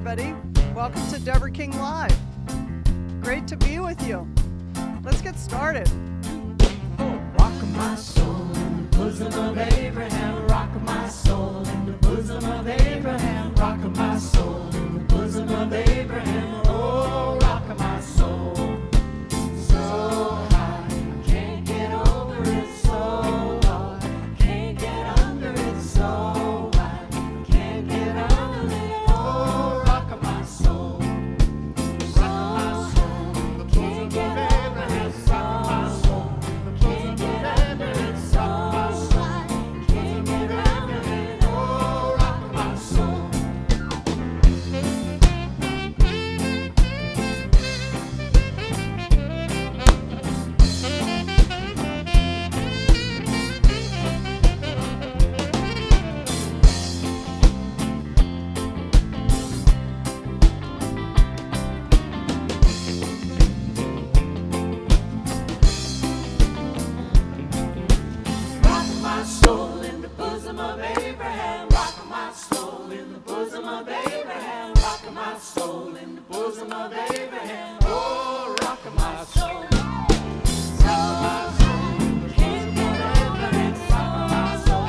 everybody. Welcome to Deborah King Live. Great to be with you. Let's get started. Rock my soul in the bosom of Abraham. Rock my soul in the bosom of Abraham. Rock my soul in the bosom of Abraham. Oh, rock my soul. So high, I can't get over it. So high, I can't get under it. So high, I can't get under it. Oh, rock my soul. Rock my soul in the bosom of Abraham. Rock my soul. Can't get under it, so high. Can't get under it, oh, rock my soul. Rock my soul in the bosom of Abraham. Rock my soul in the bosom of Abraham. Rock my soul in the bosom of Abraham. Oh, rock my soul. Rock my soul. Can't get over it. Rock my soul.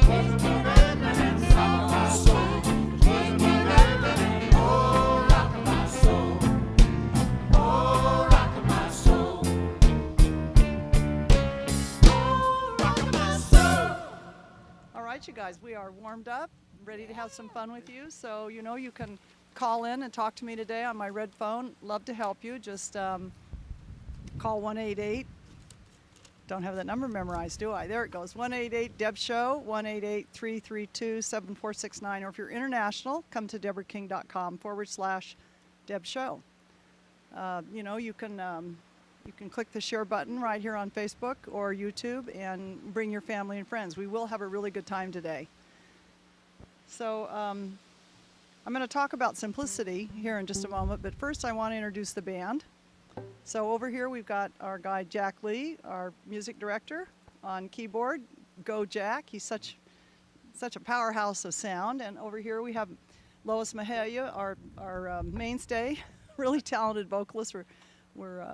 Can't get over it. Rock my soul. Can't get over it. Oh, rock my soul. Oh, rock my soul. Oh, rock my soul. All right, you guys, we are warmed up, ready to have some fun with you. So, you know, you can call in and talk to me today on my red phone. Love to help you. Just call 188. Don't have that number memorized, do I? There it goes. 188-DEB-SHOW, 188-332-7469. Or if you're international, come to deborahking.com/DEB-SHOW. You know, you can click the share button right here on Facebook or YouTube and bring your family and friends. We will have a really good time today. So I'm going to talk about simplicity here in just a moment, but first I want to introduce the band. So over here we've got our guy Jack Lee, our music director, on keyboard. Go Jack! He's such a powerhouse of sound. And over here we have Lois Mahalia, our mainstay, really talented vocalist. We're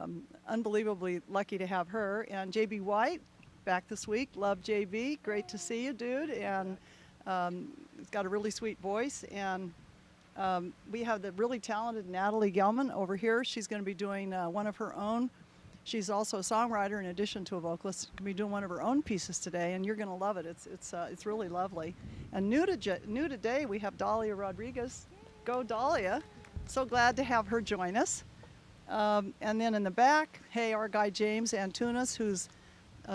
unbelievably lucky to have her. And JB White, back this week. Love JB. Great to see you, dude. And he's got a really sweet voice. And we have the really talented Natalie Gelman over here. She's going to be doing one of her own. She's also a songwriter in addition to a vocalist. Going to be doing one of her own pieces today, and you're going to love it. It's really lovely. And new today, we have Dahlia Rodriguez. Go Dahlia. So glad to have her join us. And then in the back, hey, our guy James Antunes, who's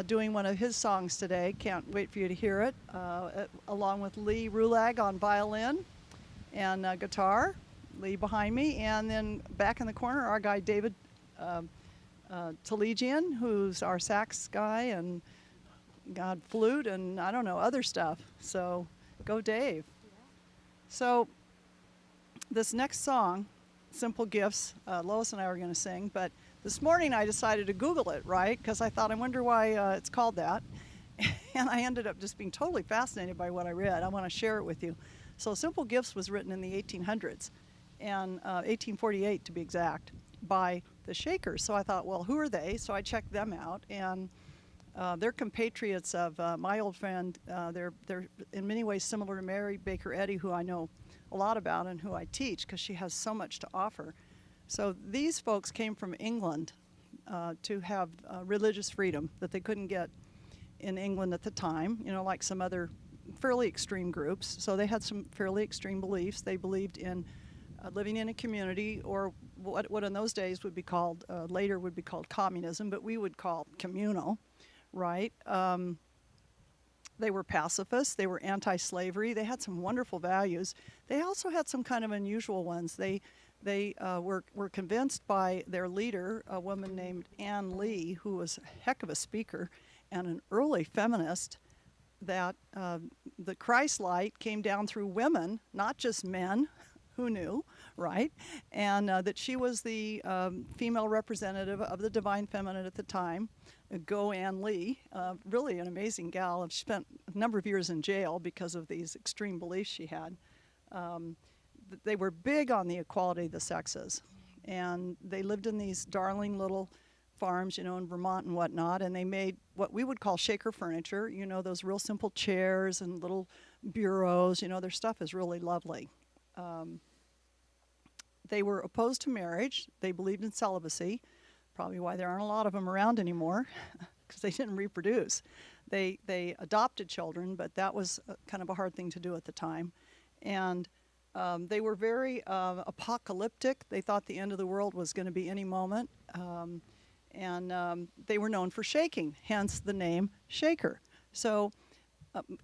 doing one of his songs today. Can't wait for you to hear it. Along with Lee Rulag on violin and guitar. Lee behind me. And then back in the corner, our guy David Telegian, who's our sax guy and flute and I don't know, other stuff. So go Dave. So this next song, Simple Gifts, Lois and I were going to sing, but this morning I decided to Google it, right? Because I thought, I wonder why it's called that. And I ended up just being totally fascinated by what I read. I want to share it with you. So Simple Gifts was written in the 1800s, and 1848 to be exact, by the Shakers. So I thought, well, who are they? So I checked them out, and they're compatriots of my old friend. They're in many ways similar to Mary Baker Eddy, who I know a lot about and who I teach because she has so much to offer. So these folks came from England to have religious freedom that they couldn't get in England at the time, you know, like some other fairly extreme groups. So they had some fairly extreme beliefs. They believed in living in a community, or what in those days would be called, later would be called communism, but we would call communal, right? They were pacifists. They were anti-slavery. They had some wonderful values. They also had some kind of unusual ones. They were convinced by their leader, a woman named Anne Lee, who was a heck of a speaker and an early feminist, that the Christ light came down through women, not just men. Who knew, right? And that she was the female representative of the divine feminine at the time. Go Ann Lee, really an amazing gal. She spent a number of years in jail because of these extreme beliefs she had. they were big on the equality of the sexes. And they lived in these darling little farms, in Vermont and whatnot, and they made what we would call shaker furniture, those real simple chairs and little bureaus. Their stuff is really lovely. They were opposed to marriage. They believed in celibacy, probably why there aren't a lot of them around anymore, because they didn't reproduce. They adopted children, but that was kind of a hard thing to do at the time. And they were very apocalyptic. They thought the end of the world was going to be any moment. And they were known for shaking, hence the name Shaker. So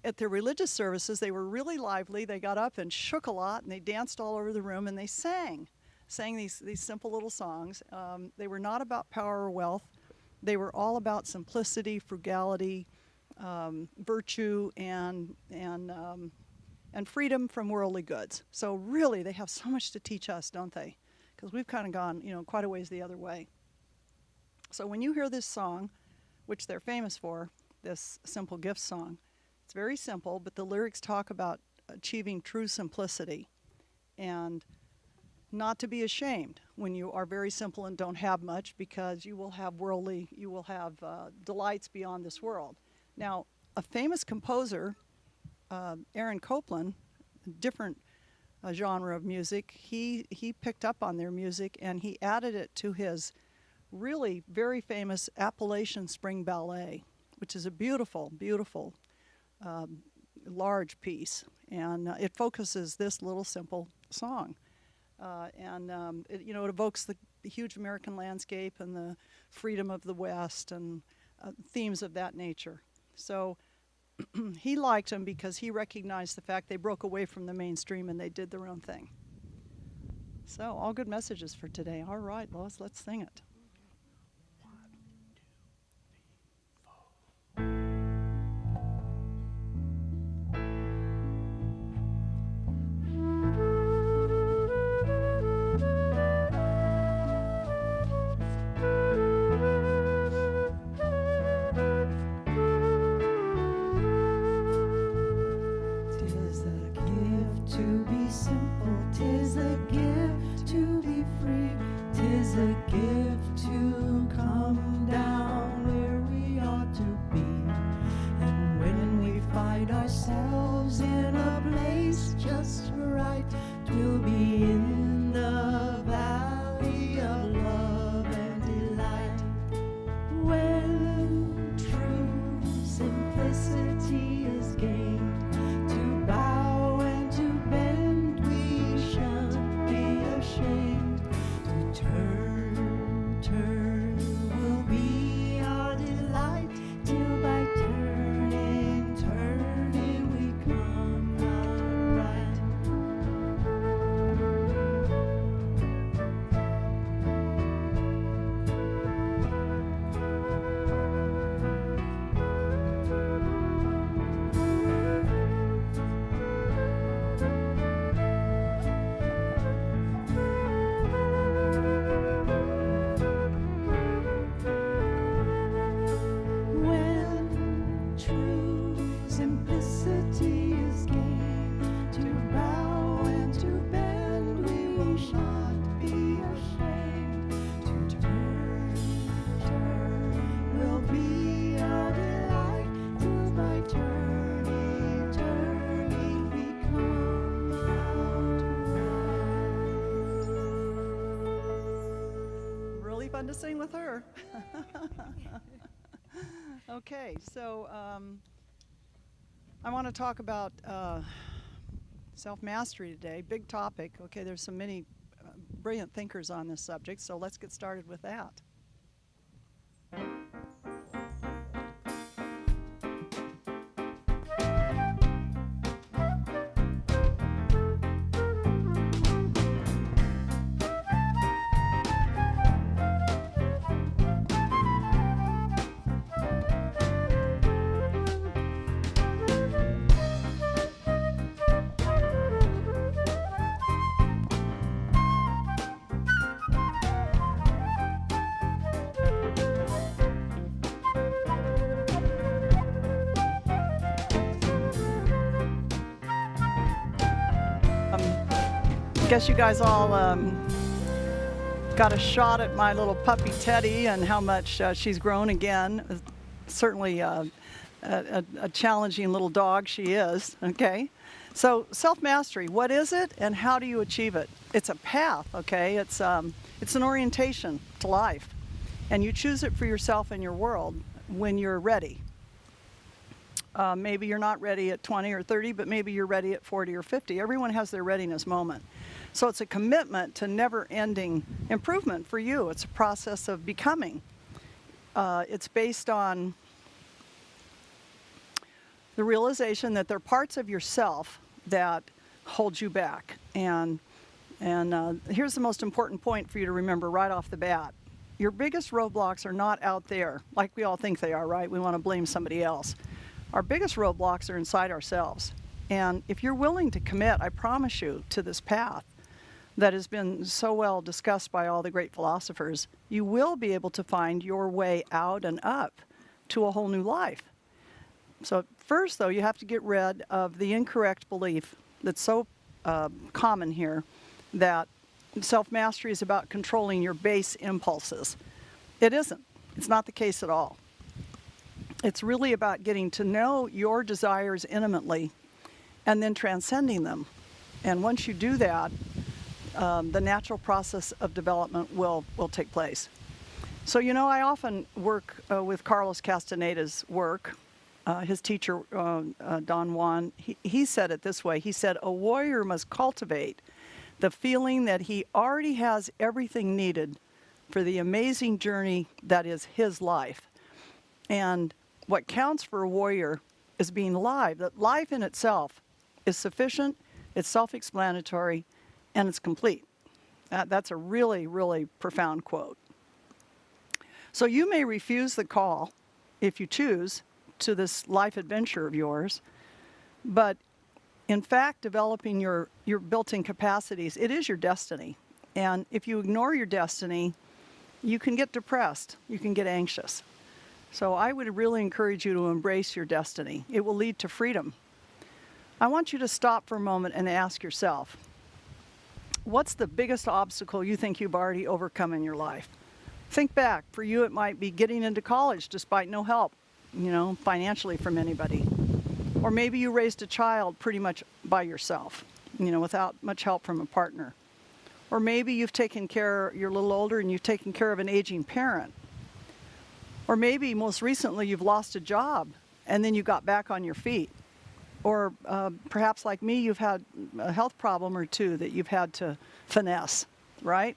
at their religious services, they were really lively. They got up and shook a lot, and they danced all over the room, and they sang these simple little songs. They were not about power or wealth. They were all about simplicity, frugality, virtue, and freedom from worldly goods. So really, they have so much to teach us, don't they? Because we've kind of gone, quite a ways the other way. So when you hear this song, which they're famous for, this Simple Gifts song, it's very simple, but the lyrics talk about achieving true simplicity and not to be ashamed when you are very simple and don't have much, because you will have delights beyond this world. Now, a famous composer, Aaron Copland, a different genre of music, he picked up on their music and he added it to his really very famous Appalachian Spring Ballet, which is a beautiful, beautiful, large piece. And it focuses this little simple song. It evokes the huge American landscape and the freedom of the West and themes of that nature. So he liked them because he recognized the fact they broke away from the mainstream and they did their own thing. So all good messages for today. All right, Lois, let's sing it. To sing with her. Okay, so I want to talk about self-mastery today. Big topic. Okay, there's so many brilliant thinkers on this subject, so let's get started with that. Guess you guys all got a shot at my little puppy Teddy and how much she's grown again. Certainly a challenging little dog she is, okay? So self-mastery, what is it and how do you achieve it? It's a path, okay? It's an orientation to life. And you choose it for yourself and your world when you're ready. Maybe you're not ready at 20 or 30, but maybe you're ready at 40 or 50. Everyone has their readiness moment. So it's a commitment to never-ending improvement for you. It's a process of becoming. It's based on the realization that there are parts of yourself that hold you back. And here's the most important point for you to remember right off the bat. Your biggest roadblocks are not out there, like we all think they are, right? We want to blame somebody else. Our biggest roadblocks are inside ourselves. And if you're willing to commit, I promise you, to this path that has been so well discussed by all the great philosophers, you will be able to find your way out and up to a whole new life. So first, though, you have to get rid of the incorrect belief that's so common here, that self-mastery is about controlling your base impulses. It isn't. It's not the case at all. It's really about getting to know your desires intimately and then transcending them. And once you do that, the natural process of development will take place. So, you know, I often work with Carlos Castaneda's work. His teacher, Don Juan, he said it this way. He said, a warrior must cultivate the feeling that he already has everything needed for the amazing journey that is his life. And what counts for a warrior is being alive. That life in itself is sufficient, it's self-explanatory, and it's complete. That's a really, really profound quote. So you may refuse the call, if you choose, to this life adventure of yours, but in fact, developing your built-in capacities, it is your destiny. And if you ignore your destiny, you can get depressed, you can get anxious. So I would really encourage you to embrace your destiny. It will lead to freedom. I want you to stop for a moment and ask yourself, what's the biggest obstacle you think you've already overcome in your life? Think back. For you, it might be getting into college despite no help, financially from anybody. Or maybe you raised a child pretty much by yourself, without much help from a partner. Or maybe you're a little older and you've taken care of an aging parent. Or maybe most recently you've lost a job and then you got back on your feet. Or perhaps like me, you've had a health problem or two that you've had to finesse, right?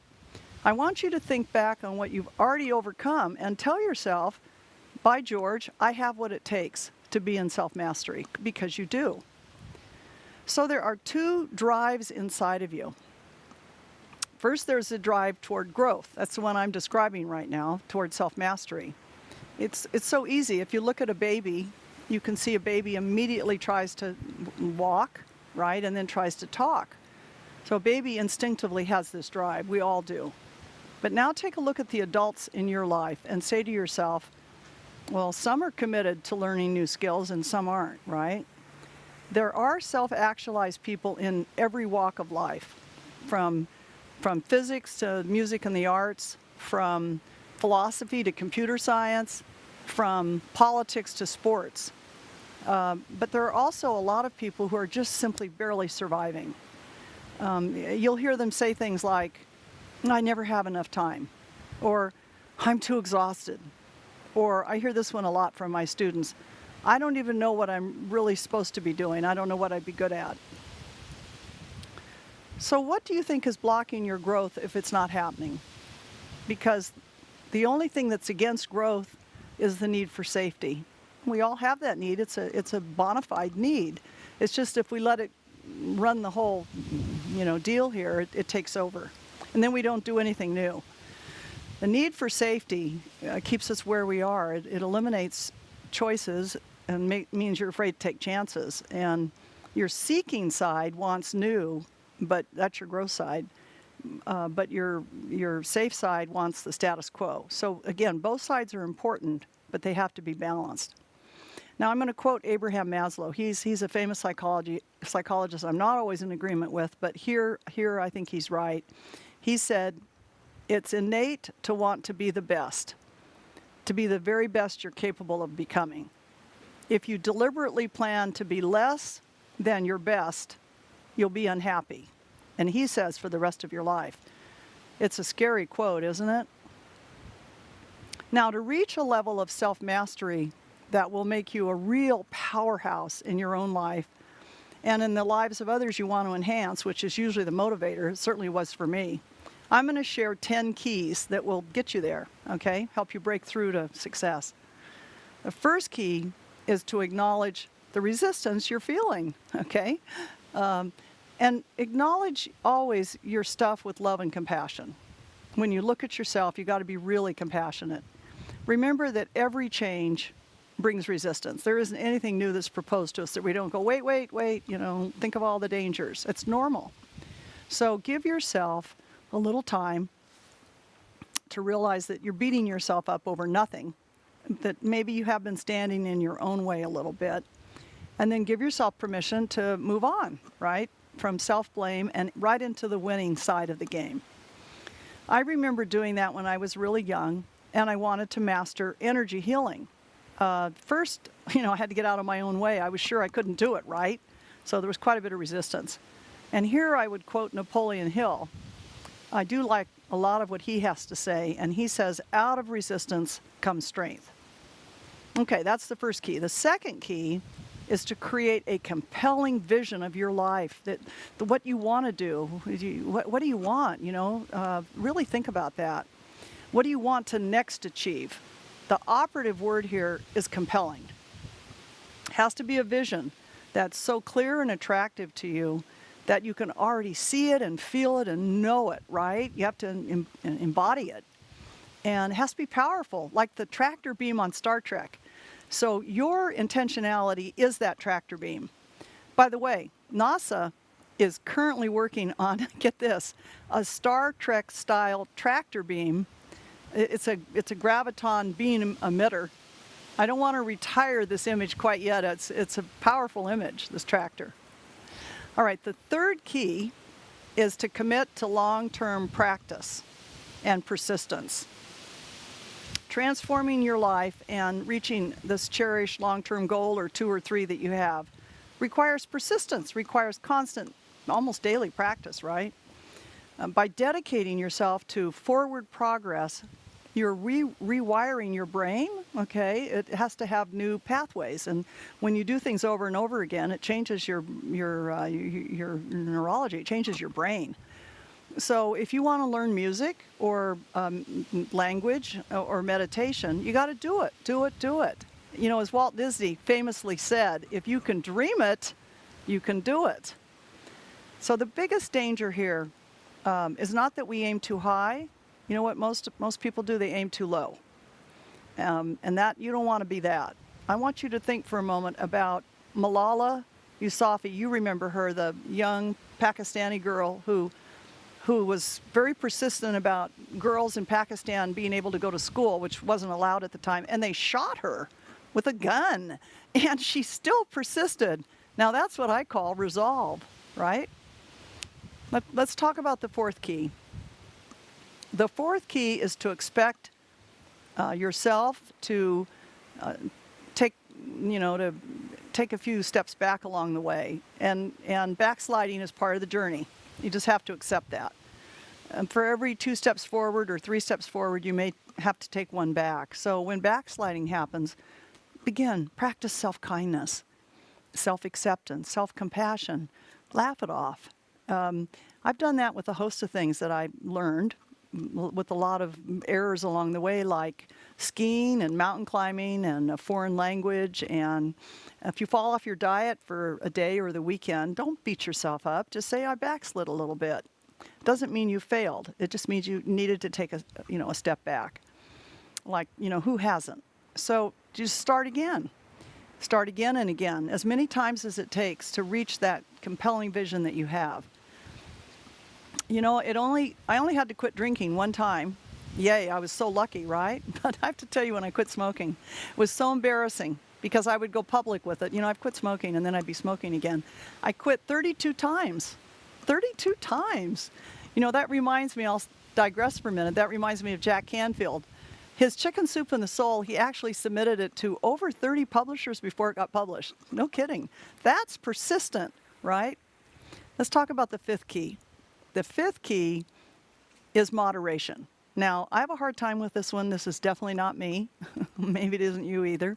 I want you to think back on what you've already overcome and tell yourself, by George, I have what it takes to be in self-mastery, because you do. So there are two drives inside of you. First, there's a drive toward growth. That's the one I'm describing right now, toward self-mastery. It's so easy. If you look at a baby, you can see a baby immediately tries to walk, right, and then tries to talk. So a baby instinctively has this drive. We all do. But now take a look at the adults in your life and say to yourself, well, some are committed to learning new skills and some aren't, right? There are self-actualized people in every walk of life, from physics to music and the arts, from philosophy to computer science, from politics to sports. But there are also a lot of people who are just simply barely surviving. You'll hear them say things like, I never have enough time, or I'm too exhausted. Or I hear this one a lot from my students, I don't even know what I'm really supposed to be doing. I don't know what I'd be good at. So what do you think is blocking your growth if it's not happening? Because the only thing that's against growth is the need for safety. We all have that need. It's a bona fide need. It's just if we let it run the whole, deal here, it takes over. And then we don't do anything new. The need for safety keeps us where we are. It eliminates choices and means you're afraid to take chances. And your seeking side wants new, but that's your growth side. But your safe side wants the status quo. So again, both sides are important, but they have to be balanced. Now I'm going to quote Abraham Maslow. He's a famous psychologist I'm not always in agreement with, but here I think he's right. He said, it's innate to want to be the best, to be the very best you're capable of becoming. If you deliberately plan to be less than your best, you'll be unhappy. And he says for the rest of your life. It's a scary quote, isn't it? Now, to reach a level of self-mastery that will make you a real powerhouse in your own life and in the lives of others you want to enhance, which is usually the motivator, it certainly was for me, I'm going to share 10 keys that will get you there, okay? Help you break through to success. The first key is to acknowledge the resistance you're feeling, okay? And acknowledge always your stuff with love and compassion. When you look at yourself, you got to be really compassionate. Remember that every change brings resistance. There isn't anything new that's proposed to us that we don't go, wait, think of all the dangers. It's normal. So give yourself a little time to realize that you're beating yourself up over nothing, that maybe you have been standing in your own way a little bit, and then give yourself permission to move on, right? From self-blame and right into the winning side of the game. I remember doing that when I was really young, and I wanted to master energy healing. First, I had to get out of my own way. I was sure I couldn't do it, right? So there was quite a bit of resistance. And here I would quote Napoleon Hill. I do like a lot of what he has to say, and he says, out of resistance comes strength. Okay, that's the first key. The second key is to create a compelling vision of your life, what you want to do. What do you want, really think about that. What do you want to next achieve? The operative word here is compelling. It has to be a vision that's so clear and attractive to you that you can already see it and feel it and know it, right? You have to embody it. And it has to be powerful, like the tractor beam on Star Trek. So your intentionality is that tractor beam. By the way, NASA is currently working on, get this, a Star Trek style tractor beam. It's a graviton beam emitter. I don't want to retire this image quite yet. It's a powerful image, this tractor. All right, the third key is to commit to long-term practice and persistence. Transforming your life and reaching this cherished long-term goal or 2 or 3 that you have requires persistence, requires constant, almost daily practice, right? By dedicating yourself to forward progress, you're rewiring your brain, okay? It has to have new pathways, and when you do things over and over again, it changes your neurology, it changes your brain. So if you want to learn music or language or meditation, you got to do it. As Walt Disney famously said, if you can dream it, you can do it. So the biggest danger here is not that we aim too high. You know what most people do? They aim too low. And that you don't want to be that. I want you to think for a moment about Malala Yousafzai. You remember her, the young Pakistani girl who was very persistent about girls in Pakistan being able to go to school, which wasn't allowed at the time, and they shot her with a gun, and she still persisted. Now that's what I call resolve, right? Let's talk about the fourth key. The fourth key is to expect yourself to take a few steps back along the way, and backsliding is part of the journey. You just have to accept that. And for every 2 steps forward or 3 steps forward, you may have to take 1 back. So when backsliding happens, practice self-kindness, self-acceptance, self-compassion. Laugh it off. I've done that with a host of things that I learned with a lot of errors along the way, like skiing and mountain climbing and a foreign language. And if you fall off your diet for a day or the weekend, don't beat yourself up. Just say, I backslid a little bit. Doesn't mean you failed. It just means you needed to take a step back. Like, who hasn't? So just start again. Start again and again, as many times as it takes to reach that compelling vision that you have. I only had to quit drinking 1 time. Yay, I was so lucky, right? But I have to tell you, when I quit smoking, it was so embarrassing because I would go public with it. You know, I've quit smoking and then I'd be smoking again. I quit 32 times. 32 times. You know, that reminds me, I'll digress for a minute, that reminds me of Jack Canfield. His Chicken Soup and the Soul, he actually submitted it to over 30 publishers before it got published. No kidding. That's persistent, right? Let's talk about the fifth key. The fifth key is moderation. Now, I have a hard time with this one. This is definitely not me. Maybe it isn't you either.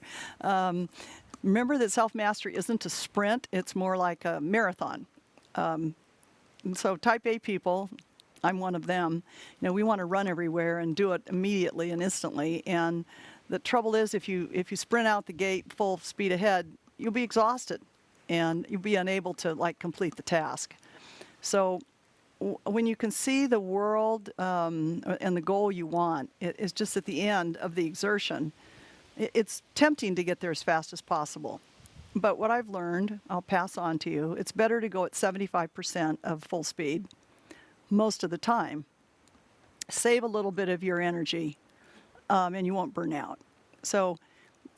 Remember that self-mastery isn't a sprint. It's more like a marathon. So type A people, I'm one of them. You know, we want to run everywhere and do it immediately and instantly. And the trouble is, if you sprint out the gate full speed ahead, you'll be exhausted and you'll be unable to like complete the task. So when you can see the world and the goal you want, it's just at the end of the exertion. It's tempting to get there as fast as possible. But what I've learned, I'll pass on to you, it's better to go at 75% of full speed most of the time. Save a little bit of your energy and you won't burn out. So,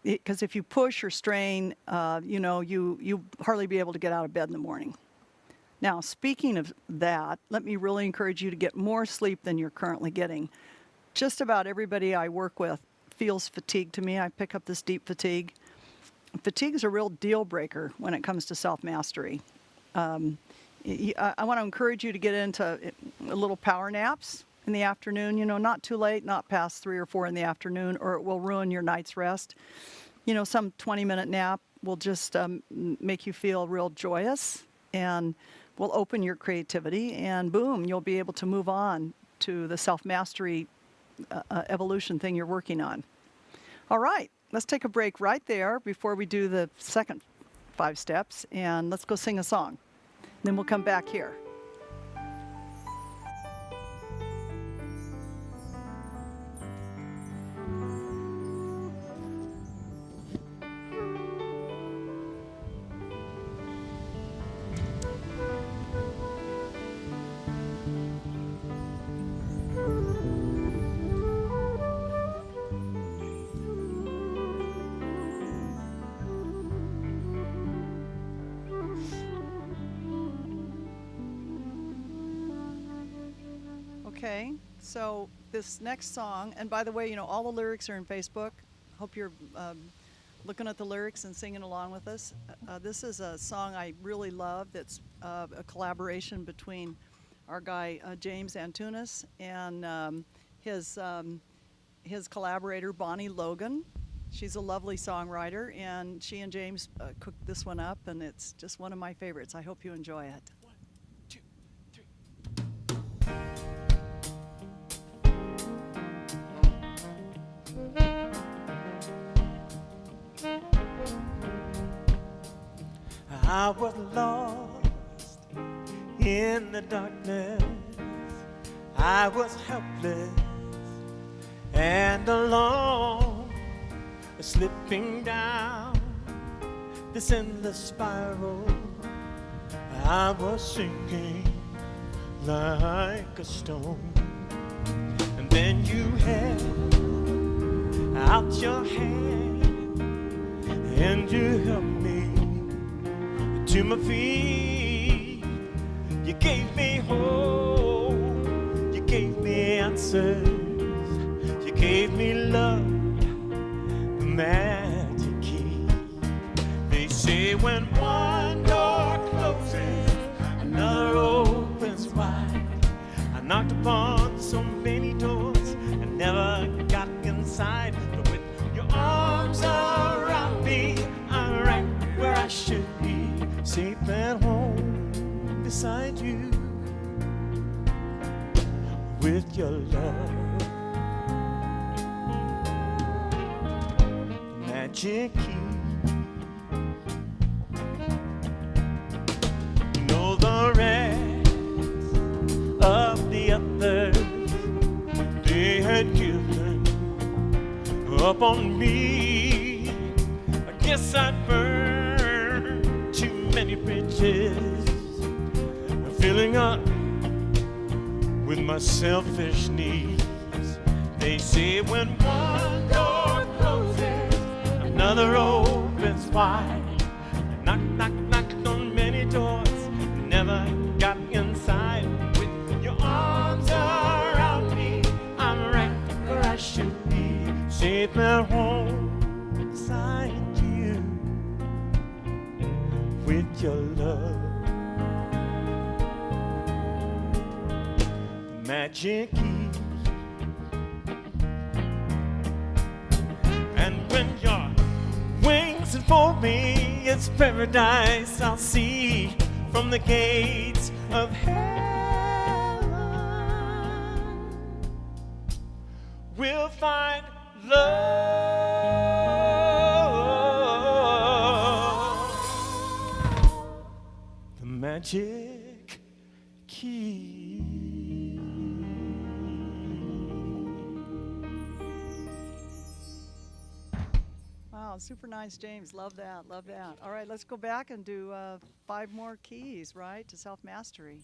because if you push or strain, you know, you hardly be able to get out of bed in the morning. Now, speaking of that, let me really encourage you to get more sleep than you're currently getting. Just about everybody I work with feels fatigued to me. I pick up this deep fatigue. Fatigue is a real deal breaker when it comes to self-mastery. I want to encourage you to get into a little power naps in the afternoon, you know, not too late, not past 3 or 4 in the afternoon, or it will ruin your night's rest. You know, some 20-minute nap will just make you feel real joyous and will open your creativity, and boom, you'll be able to move on to the self-mastery evolution thing you're working on. All right, let's take a break right there before we do the second 5 steps, and let's go sing a song. Then we'll come back here. Okay, so this next song, and by the way, you know, all the lyrics are in Facebook. Hope you're looking at the lyrics and singing along with us. This is a song I really love that's a collaboration between our guy James Antunes and his collaborator Bonnie Logan. She's a lovely songwriter, and she and James cooked this one up, and it's just one of my favorites. I hope you enjoy it. I was lost in the darkness. I was helpless and alone, slipping down this endless spiral. I was sinking like a stone. And then you held out your hand and you helped me to my feet. You gave me hope, you gave me answers, you gave me love, the magic key. They say when one door closes, another opens wide. I knocked upon so many doors and never got inside, but with your arms around me, I'm right where I should be, safe at home beside you, with your love, magic key. You know the rest of the others, they had given up on me. I guess I burned too many bridges, filling up with my selfish needs. They say when one door closes, another opens was wide. Knock, knock, knocked on many doors, never got inside. With your arms around me, I'm right where I should be, safe at home beside you, with your love. Magic key. And when your wings enfold me, it's paradise I'll see from the gates of heaven. We'll find love, the magic key. Wow, super nice, James. Love that, love that. All right, let's go back and do 5 more keys, right, to self-mastery.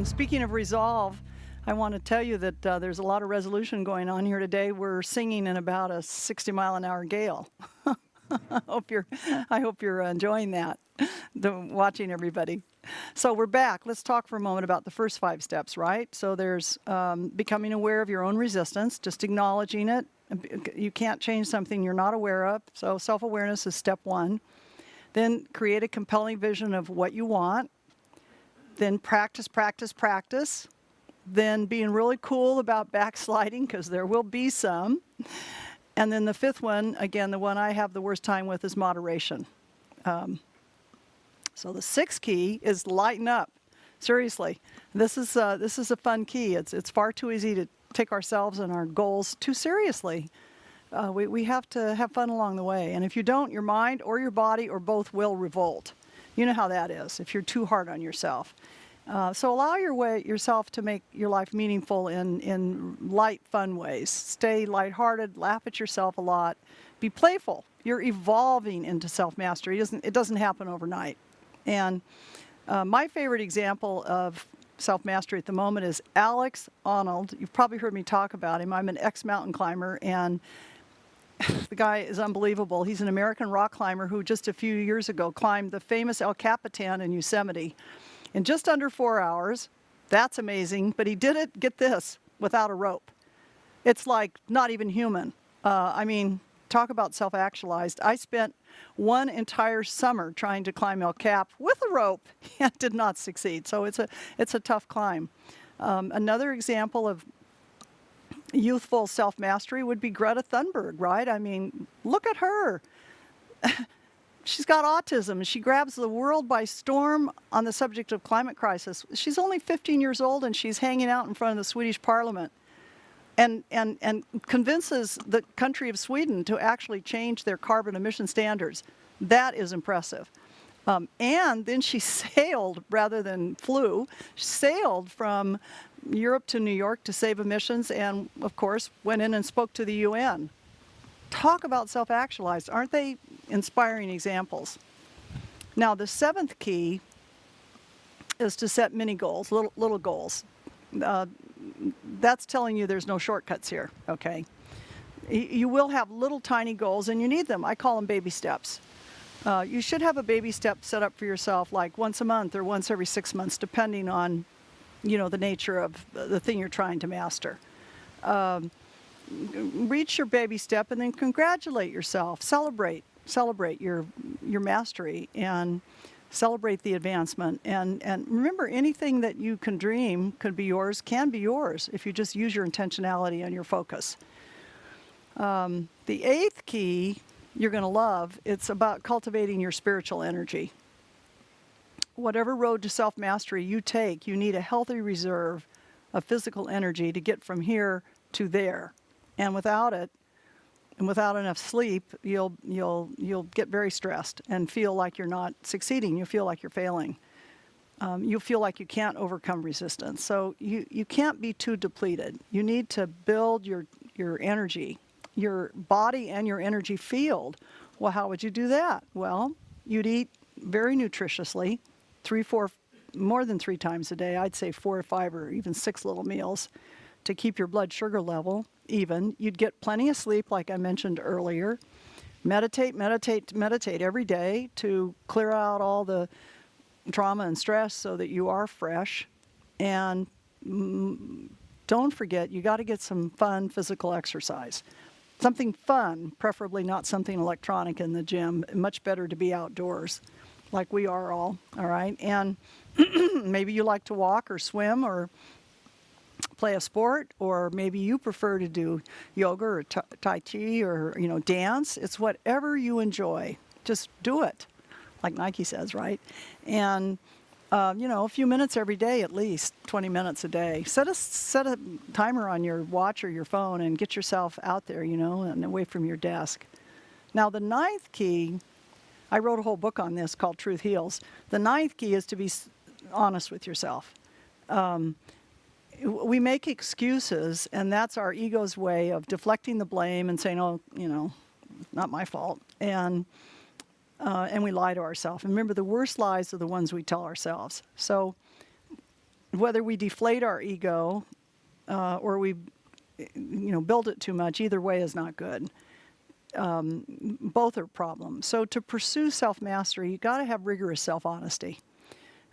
Speaking of resolve, I want to tell you that there's a lot of resolution going on here today. We're singing in about a 60-mile-an-hour gale. I hope you're enjoying that, watching everybody. So we're back. Let's talk for a moment about the first 5 steps, right? So there's becoming aware of your own resistance, just acknowledging it. You can't change something you're not aware of. So self-awareness is step 1. Then create a compelling vision of what you want. Then practice, practice, practice. Then being really cool about backsliding, because there will be some. And then the 5th one, again, the one I have the worst time with, is moderation. So the 6th key is lighten up. Seriously, this is a fun key. It's far too easy to take ourselves and our goals too seriously. We have to have fun along the way. And if you don't, your mind or your body or both will revolt. You know how that is if you're too hard on yourself. So allow yourself to make your life meaningful in light, fun ways. Stay lighthearted, laugh at yourself a lot, be playful. You're evolving into self-mastery. It doesn't happen overnight. And my favorite example of self-mastery at the moment is Alex Arnold. You've probably heard me talk about him. I'm an ex-mountain climber, and the guy is unbelievable. He's an American rock climber who just a few years ago climbed the famous El Capitan in Yosemite in just under 4 hours. That's amazing. But he did it, get this, without a rope. It's like not even human. Talk about self-actualized. I spent one entire summer trying to climb El Cap with a rope and did not succeed. So it's a tough climb. Another example of youthful self-mastery would be Greta Thunberg, right? I mean, look at her. She's got autism. She grabs the world by storm on the subject of climate crisis. She's only 15 years old, and she's hanging out in front of the Swedish parliament and convinces the country of Sweden to actually change their carbon emission standards. That is impressive. And then she sailed rather than flew. She sailed from Europe to New York to save emissions, and of course went in and spoke to the UN. Talk about self-actualized. Aren't they inspiring examples? Now the 7th key is to set mini goals, little goals. That's telling you there's no shortcuts here, okay? You will have little tiny goals, and you need them. I call them baby steps. You should have a baby step set up for yourself, like once a month or once every 6 months, depending on the nature of the thing you're trying to master. Reach your baby step and then congratulate yourself. Celebrate your mastery and celebrate the advancement. And remember, anything that you can dream can be yours if you just use your intentionality and your focus. The 8th key you're going to love. It's about cultivating your spiritual energy. Whatever road to self-mastery you take, you need a healthy reserve of physical energy to get from here to there. And without it, And without enough sleep, you'll get very stressed and feel like you're not succeeding. You feel like you're failing. You feel like you can't overcome resistance. So you can't be too depleted. You need to build your energy, your body and your energy field. Well, how would you do that? Well, you'd eat very nutritiously, more than 3 times a day. I'd say 4 or 5 or even 6 little meals to keep your blood sugar level even. You'd get plenty of sleep, like I mentioned earlier. Meditate every day to clear out all the trauma and stress so that you are fresh. And don't forget, you got to get some fun physical exercise. Something fun, preferably not something electronic in the gym. Much better to be outdoors, like we are all right? And maybe you like to walk or swim or play a sport, or maybe you prefer to do yoga or tai chi or, dance. It's whatever you enjoy. Just do it, like Nike says, right? And, a few minutes every day, at least 20 minutes a day. Set a timer on your watch or your phone and get yourself out there, and away from your desk. Now, the 9th key, I wrote a whole book on this called Truth Heals. The 9th key is to be honest with yourself. We make excuses, and that's our ego's way of deflecting the blame and saying, oh, not my fault. And we lie to ourselves. And remember, the worst lies are the ones we tell ourselves. So whether we deflate our ego or we build it too much, either way is not good. Both are problems. So to pursue self-mastery, you got to have rigorous self-honesty.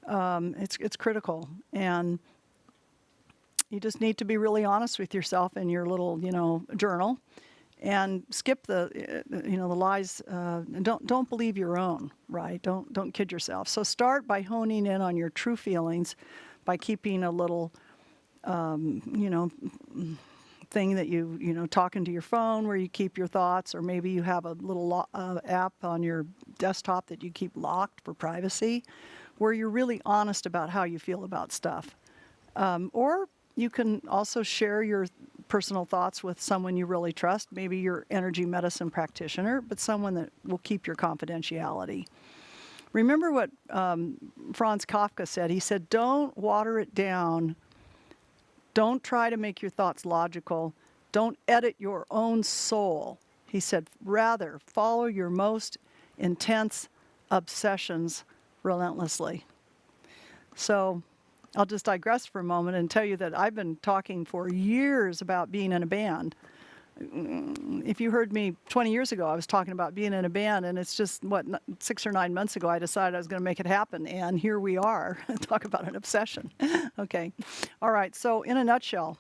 It's critical. And you just need to be really honest with yourself in your little, journal, and skip the lies. Don't believe your own, right? Don't kid yourself. So start by honing in on your true feelings, by keeping a little, thing that talking to your phone where you keep your thoughts, or maybe you have a little app on your desktop that you keep locked for privacy, where you're really honest about how you feel about stuff, or you can also share your personal thoughts with someone you really trust, maybe your energy medicine practitioner, but someone that will keep your confidentiality. Remember what Franz Kafka said. He said, don't water it down. Don't try to make your thoughts logical. Don't edit your own soul. He said, rather, follow your most intense obsessions relentlessly. So I'll just digress for a moment and tell you that I've been talking for years about being in a band. If you heard me 20 years ago, I was talking about being in a band, and it's just, 6 or 9 months ago, I decided I was going to make it happen, and here we are. Talk about an obsession. Okay. All right. So in a nutshell,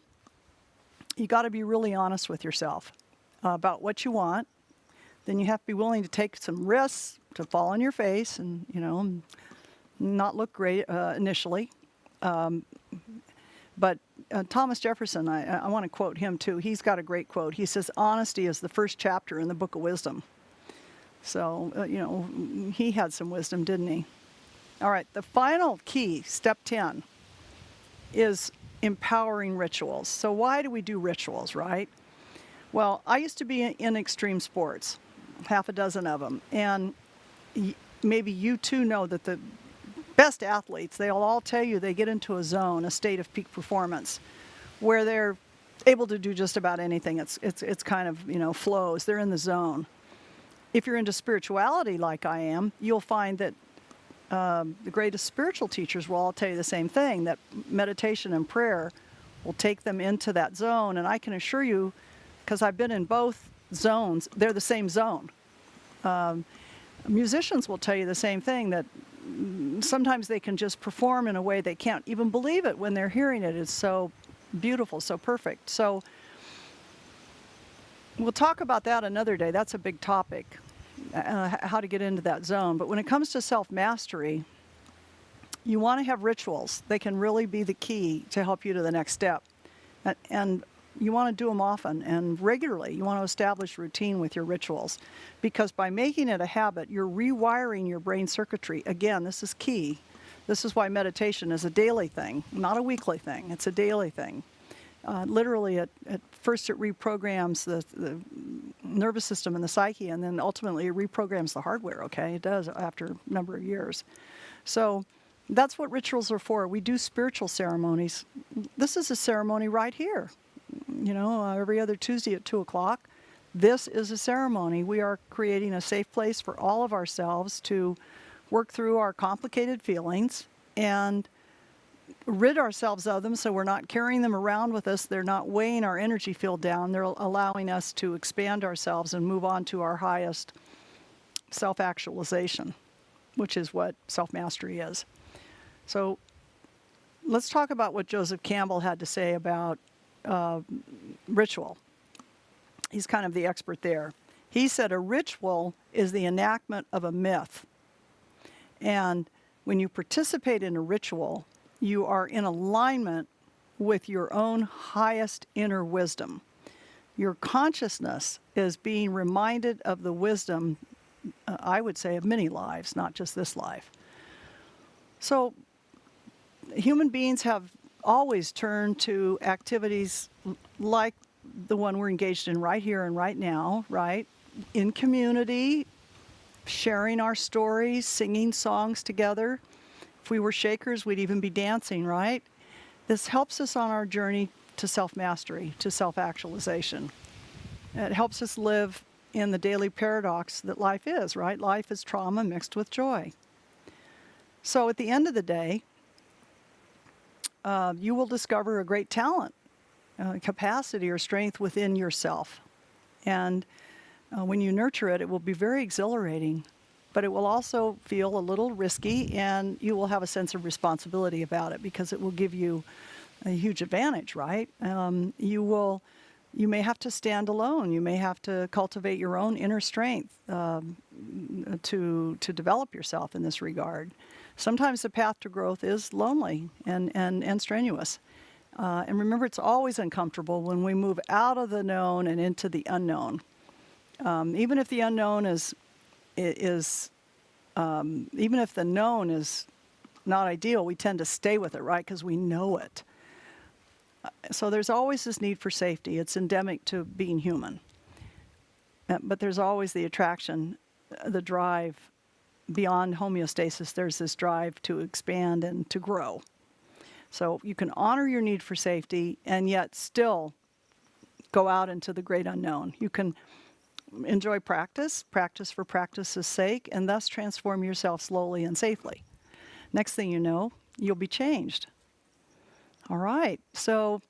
you got to be really honest with yourself about what you want. Then you have to be willing to take some risks, to fall on your face and, not look great initially. But Thomas Jefferson, I want to quote him too. He's got a great quote. He says, honesty is the first chapter in the book of wisdom. So, he had some wisdom, didn't he? All right, the final key, step 10, is empowering rituals. So why do we do rituals, right? Well, I used to be in extreme sports, 6 of them. And maybe you too know that the best athletes, they'll all tell you they get into a zone, a state of peak performance, where they're able to do just about anything. It's kind of, flows. They're in the zone. If you're into spirituality like I am, you'll find that the greatest spiritual teachers will all tell you the same thing, that meditation and prayer will take them into that zone. And I can assure you, because I've been in both zones, they're the same zone. Musicians will tell you the same thing, that sometimes they can just perform in a way they can't even believe it when they're hearing it. It's so beautiful, so perfect. So we'll talk about that another day. That's a big topic, how to get into that zone. But when it comes to self-mastery, you want to have rituals. They can really be the key to help you to the next step. And you want to do them often and regularly. You want to establish routine with your rituals, because by making it a habit, you're rewiring your brain circuitry. Again, this is key. This is why meditation is a daily thing, not a weekly thing. It's a daily thing. Literally, at first it reprograms the nervous system and the psyche, and then ultimately it reprograms the hardware, okay? It does after a number of years. So that's what rituals are for. We do spiritual ceremonies. This is a ceremony right here. You know, every other Tuesday at 2 o'clock. This is a ceremony. We are creating a safe place for all of ourselves to work through our complicated feelings and rid ourselves of them so we're not carrying them around with us. They're not weighing our energy field down. They're allowing us to expand ourselves and move on to our highest self-actualization, which is what self-mastery is. So let's talk about what Joseph Campbell had to say about ritual. He's kind of the expert there. He said a ritual is the enactment of a myth. And when you participate in a ritual, you are in alignment with your own highest inner wisdom. Your consciousness is being reminded of the wisdom, I would say, of many lives, not just this life. So human beings have always turned to activities like the one we're engaged in right here and right now, right? In community, sharing our stories, singing songs together. If we were Shakers, we'd even be dancing, right? This helps us on our journey to self-mastery, to self-actualization. It helps us live in the daily paradox that life is, right? Life is trauma mixed with joy. So at the end of the day, you will discover a great talent, capacity or strength within yourself. And when you nurture it, it will be very exhilarating. But it will also feel a little risky, and you will have a sense of responsibility about it because it will give you a huge advantage, right? You may have to stand alone. You may have to cultivate your own inner strength to develop yourself in this regard. Sometimes the path to growth is lonely and strenuous. And remember, it's always uncomfortable when we move out of the known and into the unknown. Even if the unknown even if the known is not ideal, we tend to stay with it, right? Because we know it. So there's always this need for safety. It's endemic to being human. But there's always the attraction, the drive. Beyond homeostasis, there's this drive to expand and to grow. So you can honor your need for safety and yet still go out into the great unknown. You can enjoy practice for practice's sake, and thus transform yourself slowly and safely. Next thing you know, you'll be changed. All right, so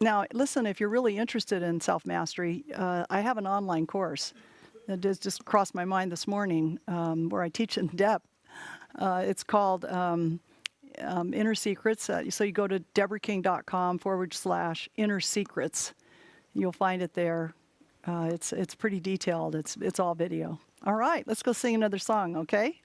now listen, if you're really interested in self-mastery, I have an online course that just crossed my mind this morning where I teach in depth. It's called Inner Secrets. So you go to deborahking.com/inner secrets. You'll find it there. It's pretty detailed. It's all video. All right, let's go sing another song, okay?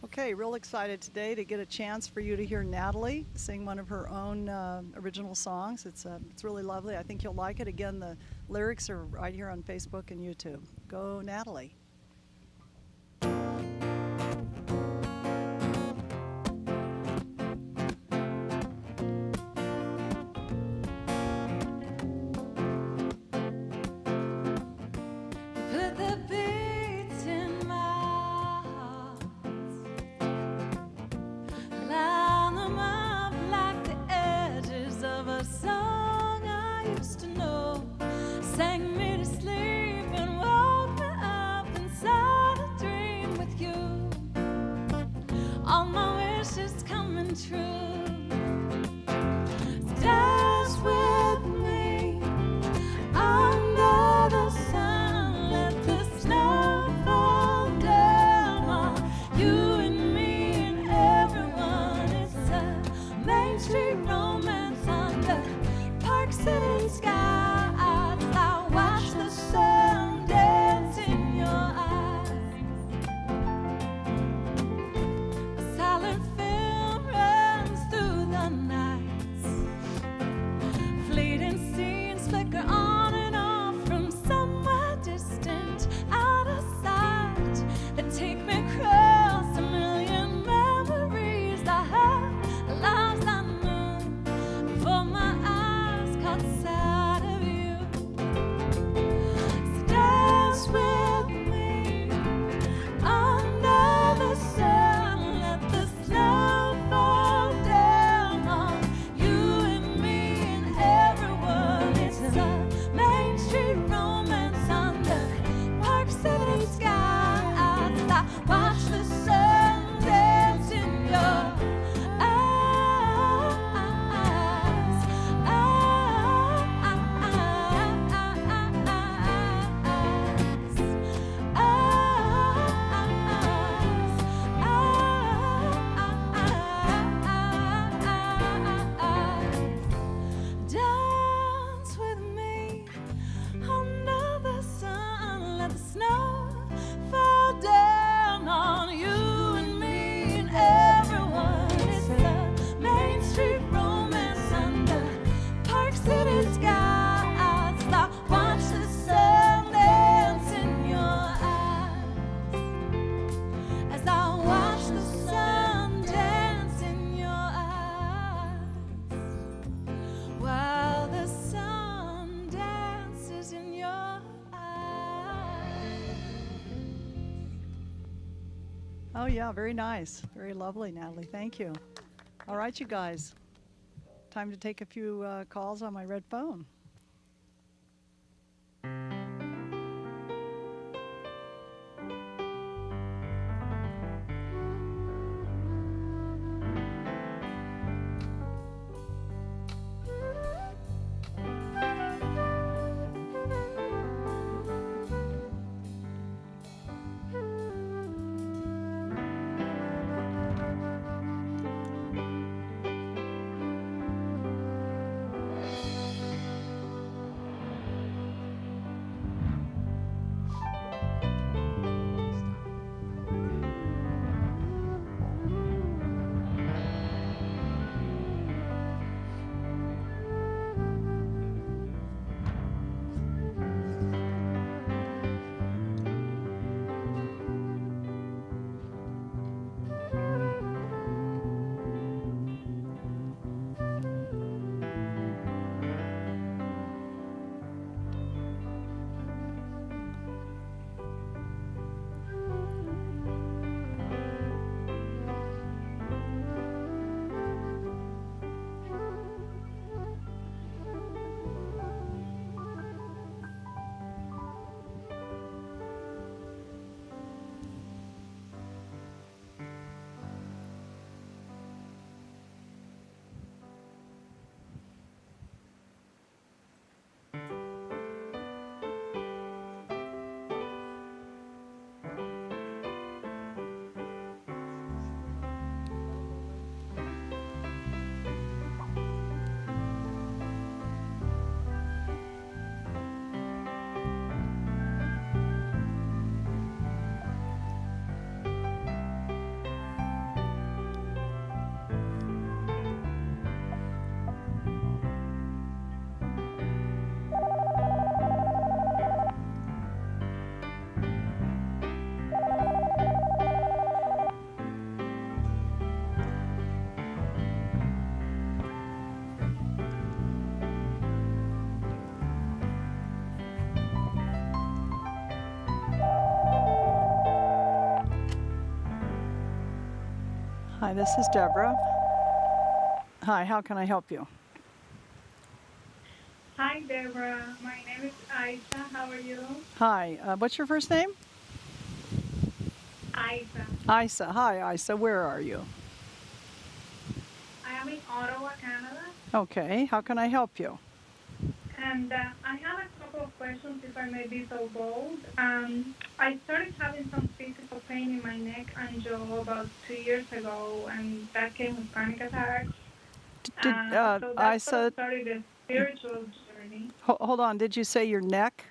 Okay, real excited today to get a chance for you to hear Natalie sing one of her own original songs. It's really lovely. I think you'll like it. Again, the lyrics are right here on Facebook and YouTube. Go, Natalie. Put the beats in my heart, line them up like the edges of a song I used to know. Sang me to sleep and woke me up the Oh, yeah, very nice. Very lovely, Natalie. Thank you. All right, you guys. Time to take a few calls on my red phone. Hi, this is Deborah. Hi, how can I help you? Hi, Deborah. My name is Aisha. How are you? Hi, what's your first name? Aisha. Isa. Hi, Isa. Where are you? I am in Ottawa, Canada, Okay, how can I help you? and I have a couple of questions, if I may be so bold. I started having some physical pain in my neck and jaw about 2 years ago, and that came with panic attacks. Did So that sort of Isa? started a spiritual journey. Hold on. Did you say your neck?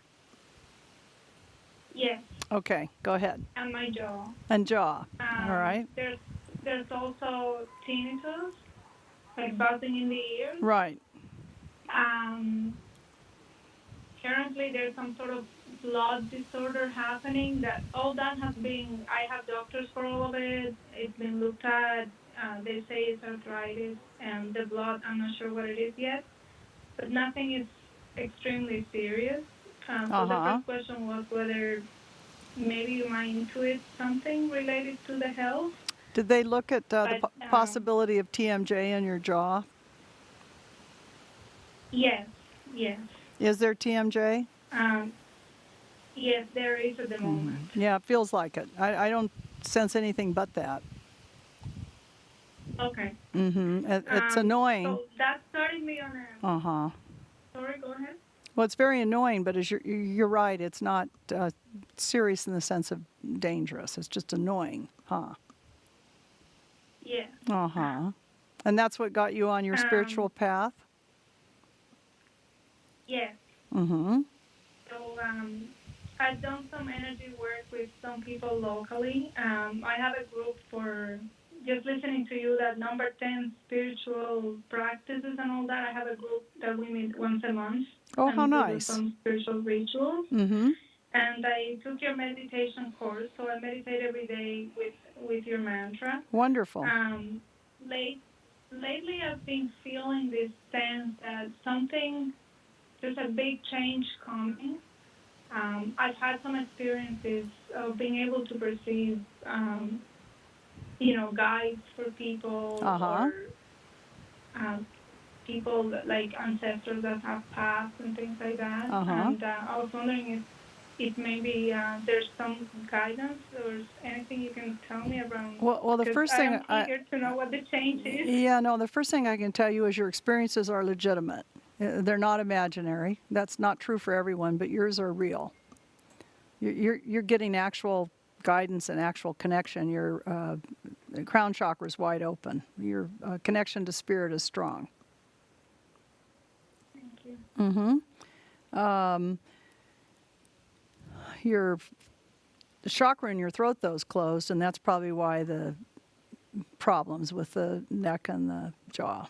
Yes, Okay, go ahead. and my jaw. And jaw. All right. There's also tinnitus, like buzzing in the ears. Right. Um, Currently there's some sort of blood disorder happening. That all that has been. I have doctors for all of it. It's been looked at. They say it's arthritis, and the blood. I'm not sure what it is yet, but nothing is extremely serious. So the first question was whether maybe you might intuit something related to the health. Did they look at the But possibility of TMJ in your jaw? yes, yes, Is there TMJ? um, yes, there is at the moment. Yeah, it feels like it. I don't sense anything but that. Okay. It's annoying. So that started me on a. Sorry, go ahead. Well, it's very annoying, but as you're right, it's not serious in the sense of dangerous. It's just annoying, huh? Yeah. And that's what got you on your spiritual path? Yes. Mm-hmm. So I've done some energy work with some people locally. I have a group for just listening to you, that number 10 spiritual practices and all that. I have a group that we meet once a month. Oh, and how we nice. do some spiritual rituals. Mm-hmm. And I took your meditation course, so I meditate every day with your mantra. Wonderful. Lately I've been feeling this sense that there's a big change coming. I've had some experiences of being able to perceive guides for people Uh-huh. or people like ancestors that have passed and things like that. Uh-huh. And I was wondering if maybe there's some guidance or anything you can tell me around, Well, the because first I thing am eager to know what the change is. yeah, no, the first thing I can tell you is your experiences are legitimate. They're not imaginary. That's not true for everyone, but yours are real. You're getting actual guidance and actual connection. Your crown chakra is wide open. Your connection to spirit is strong. Thank you. Your the chakra in your throat, though, is closed, and that's probably why the problems with the neck and the jaw.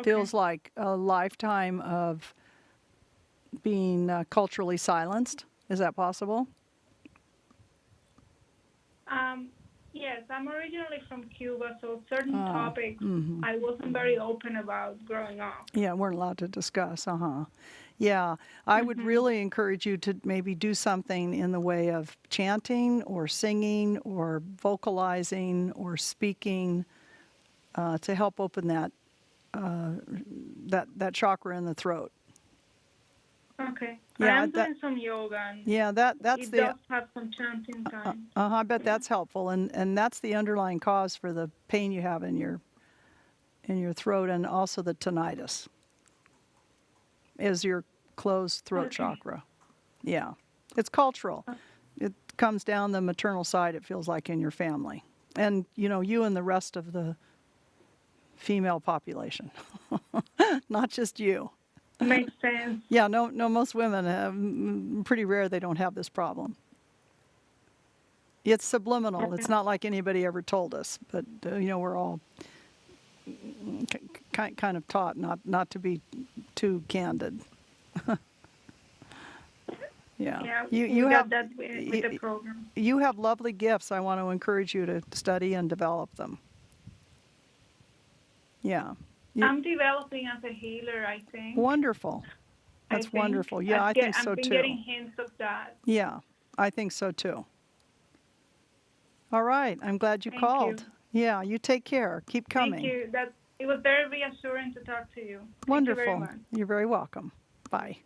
Feels like a lifetime of being culturally silenced. Is that possible? Yes, I'm originally from Cuba, so certain Oh, topics I wasn't very open about growing up. Yeah, weren't allowed to discuss. Yeah, I would really encourage you to maybe do something in the way of chanting or singing or vocalizing or speaking to help open that chakra in the throat. Okay. Yeah, I am doing some yoga, and yeah, that's it the does have some chanting time. I bet that's helpful, and that's the underlying cause for the pain you have in your throat, and also the tinnitus is your closed throat chakra. Yeah, it's cultural. It comes down the maternal side. It feels like in your family, and you and the rest of the female population, not just you. Makes sense. Yeah, no, most women have, pretty rare they don't have this problem. It's subliminal. It's not like anybody ever told us, but we're all kind of taught not to be too candid. Yeah. Yeah, You we have got that with the program. you have lovely gifts. I want to encourage you to study and develop them. Yeah. I'm developing as a healer, I think. Wonderful. That's wonderful. Yeah, I think so I've been too. getting hints of that. Yeah, I think so too. All right. I'm glad you Thank called. you. Yeah, you take care. Keep coming. Thank you. It was very reassuring to talk to you. Wonderful. Thank you very much. You're very welcome. Bye.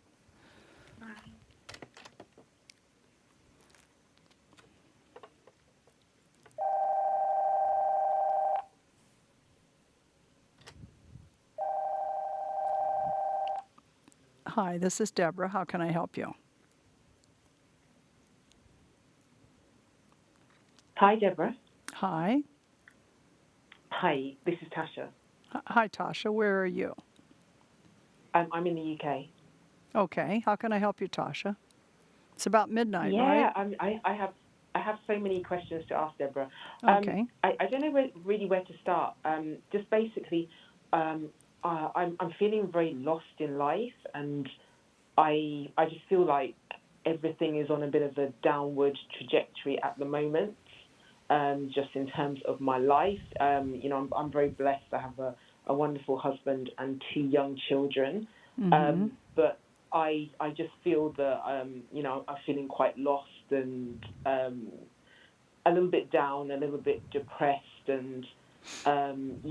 Bye. Hi, this is Deborah. How can I help you? Hi, Deborah. Hi. Hi, this is Tasha. Hi, Tasha. Where are you? I'm in the UK. Okay. How can I help you, Tasha? It's about midnight, Yeah, right? I have so many questions to ask, Deborah. Okay. I don't know really where to start. Just basically, I'm feeling very lost in life, and I just feel like everything is on a bit of a downward trajectory at the moment. Just in terms of my life, I'm very blessed. I have a wonderful husband and 2 young children. But I just feel that I'm feeling quite lost and a little bit down, a little bit depressed, and things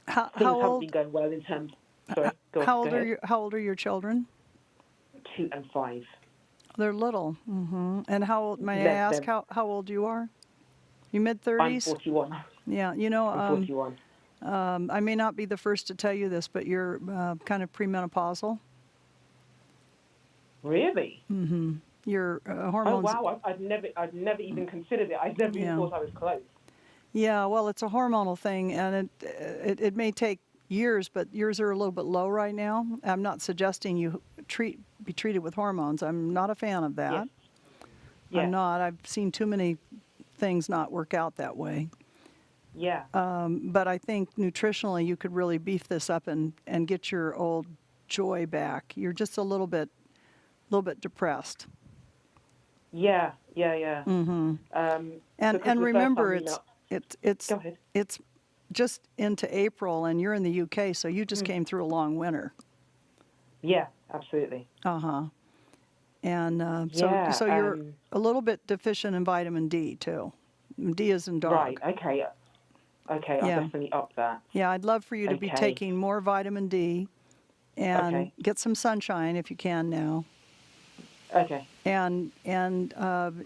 haven't been going well in terms. Sorry, how old are your children? 2 and 5. They're little. And how old? May I ask how old you are? You mid-30s? I'm 41. Yeah, I'm 41. I may not be the first to tell you this, but you're kind of premenopausal. Really? Your hormones. Oh wow! I'd never even considered it. I never even thought I was close. Yeah, well, it's a hormonal thing, and it may take years, but yours are a little bit low right now. I'm not suggesting you be treated with hormones. I'm not a fan of that. Yes. I'm not. I've seen too many things not work out that way. Yeah. But I think nutritionally you could really beef this up and get your old joy back. You're just a little bit depressed. Yeah. And remember, it's just into April, and you're in the UK, so you just came through a long winter. Yeah, absolutely. And so you're a little bit deficient in vitamin D too. D is in dog. Right. Okay. Okay. I'll Yeah. definitely up that. Yeah, I'd love for you to be Okay. taking more vitamin D and Okay. get some sunshine if you can now. Okay. And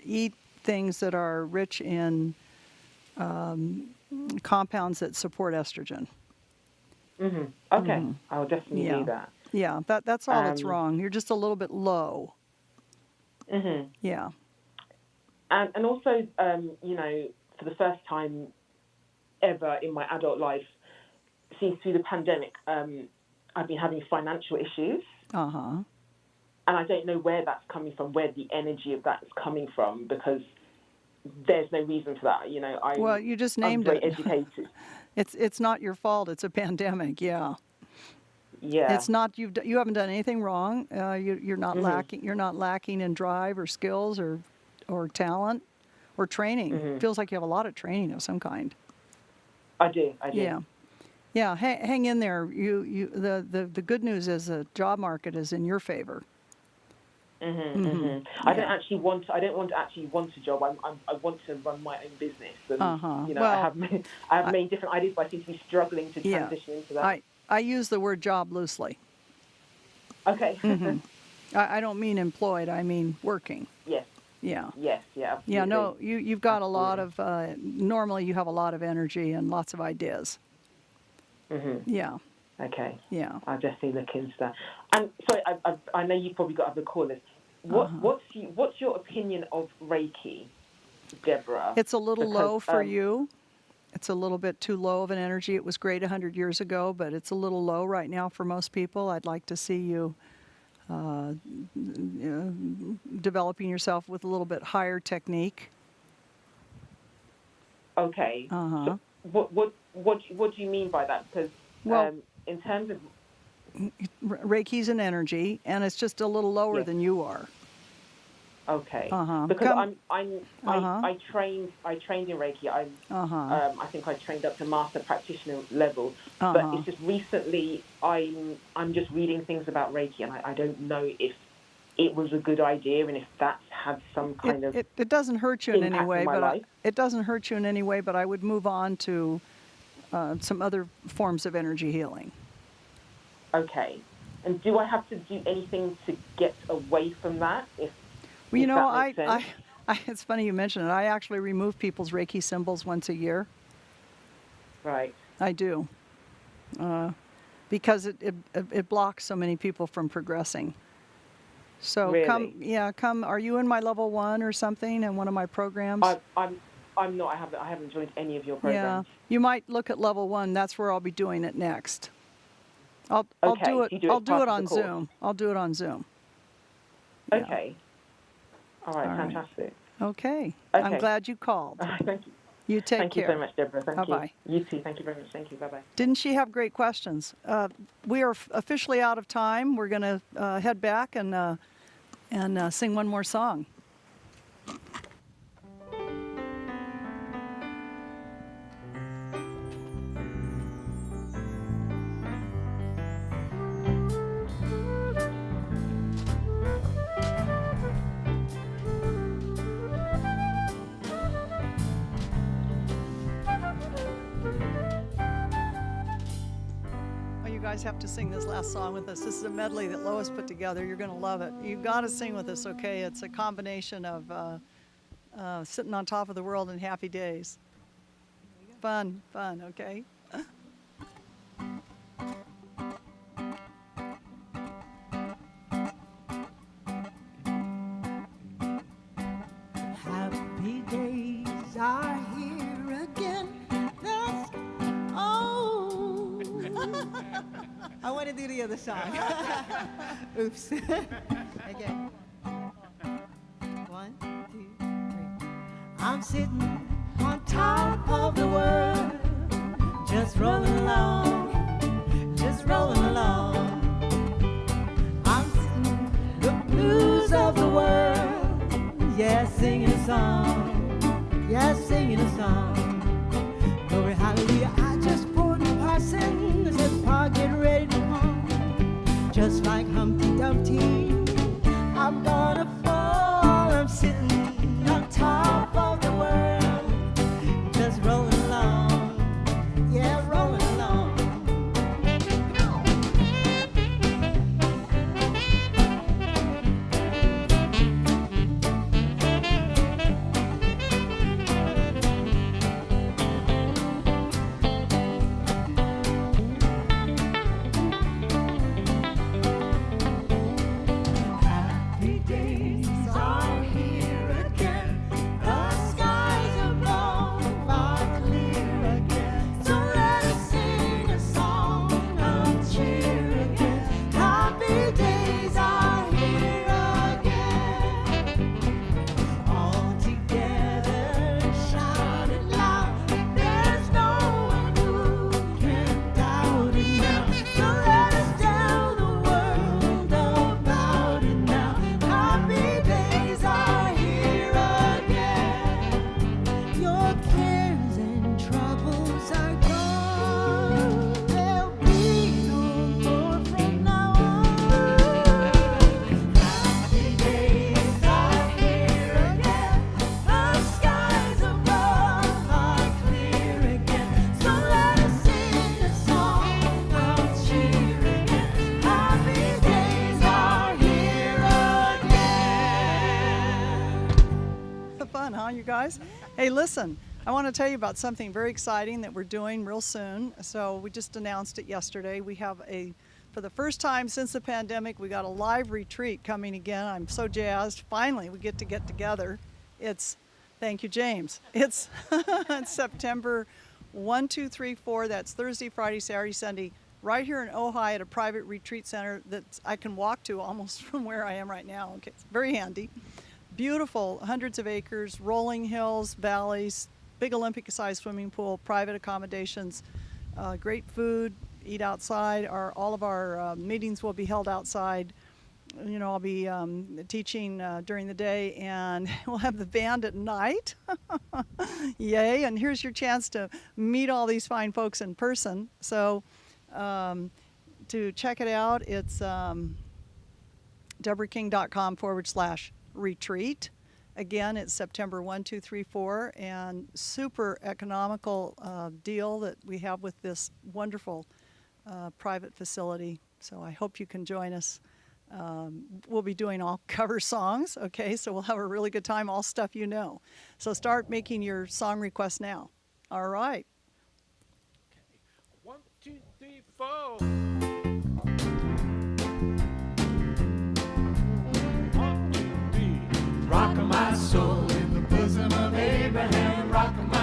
eat things that are rich in compounds that support estrogen. Okay. I'll definitely Yeah. do that. Yeah, that's all that's Um, wrong. You're just a little bit low. Yeah. And also, for the first time ever in my adult life, since through the pandemic, I've been having financial issues. Uh-huh. And I don't know where that's coming from, where the energy of that's coming from, because there's no reason for that. Well, you just I'm named very it. educated. It's not your fault. It's a pandemic. Yeah. Yeah. It's not you haven't done anything wrong. You're not lacking. You're not lacking in drive or skills or talent or training. Feels like you have a lot of training of some kind. I do. Yeah. Yeah. Hang in there. The good news is the job market is in your favor. I don't actually want. I don't want to actually want a job. I want to run my own business. And, Well, I have many different ideas, but I seem to be struggling to transition into that. I use the word job loosely. Okay. I don't mean employed. I mean working. Yes. Yeah. Yes. Yeah. Absolutely. Yeah. No. You've got a lot of. Normally, you have a lot of energy and lots of ideas. Yeah. Okay. Yeah. I'll definitely look into that. And sorry, I know you've probably got other callers. What's your opinion of Reiki, Deborah? It's a little Because, low for you. It's a little bit too low of an energy. It was great 100 years ago, but it's a little low right now for most people. I'd like to see you developing yourself with a little bit higher technique. Okay. Uh-huh. So what do you mean by that? Because Well- in terms of Reiki's an energy, and it's just a little lower Yes. than you are. okay, Uh-huh. because Uh-huh. I trained in Reiki. Uh-huh. I think I trained up to master practitioner level, Uh-huh. but it's just recently I'm just reading things about Reiki, and I don't know if it was a good idea and if that's had some kind of It doesn't hurt you in any impact way, on my but life. it doesn't hurt you in any way. But I would move on to some other forms of energy healing. Okay. And do I have to do anything to get away from that? Well, you if know, that makes sense? it's funny you mention it. I actually remove people's Reiki symbols once a year. Right. I do, because it blocks so many people from progressing. So Really? come. Are you in my level 1 or something in one of my programs? I'm not. I haven't joined any of your Yeah, programs. you might look at level 1. That's where I'll be doing it next. I'll Okay, do it. you do it I'll as do part it of on the course. Zoom. I'll do it on Zoom. Yeah. Okay. All right. All right. Fantastic. Okay. I'm Okay. glad you called. Thank you. You take Thank care. you so much, Deborah. Thank Bye-bye. you. You too. Thank you very much. Thank you. Bye bye. Didn't she have great questions? We are officially out of time. We're going to head back and sing one more song. Oh, you guys have to sing this last song with us. This is a medley that Lois put together. You're going to love it. You've got to sing with us, okay? It's a combination of Sitting on Top of the World and Happy Days. Fun, okay? Happy days are here again. That's oh. I want to do the other song. Oops. Again. 1, 2, 3. I'm sitting on top of the world, just rolling along, just rolling along. I'm sitting the blues of the world, yes, singing a song, yes, singing a song. Glory, hallelujah, I just poured the parson, said, Pa, get ready to home. Just like Humpty Dumpty, I'm gonna fall. I'm sitting on top of the world, fun, huh, you guys? Hey, listen, I want to tell you about something very exciting that we're doing real soon. So we just announced it yesterday. We have for the first time since the pandemic, we got a live retreat coming again. I'm so jazzed. Finally, we get together. Thank you, James. It's September 1, 2, 3, 4. That's Thursday, Friday, Saturday, Sunday, right here in Ojai at a private retreat center that I can walk to almost from where I am right now. Okay, it's very handy. Beautiful, hundreds of acres, rolling hills, valleys, big Olympic-sized swimming pool, private accommodations, great food, eat outside. All of our meetings will be held outside. You know, I'll be teaching during the day, and we'll have the band at night. Yay, and here's your chance to meet all these fine folks in person. So to check it out, it's deborahking.com/retreat. Again, it's September 1, 2, 3, 4, and super economical deal that we have with this wonderful private facility. So I hope you can join us. We'll be doing all cover songs, okay? So we'll have a really good time, all stuff you know. So start making your song requests now. All right. Okay. 1, 2, 3, 4. Rock my soul in the bosom of Abraham. Rock my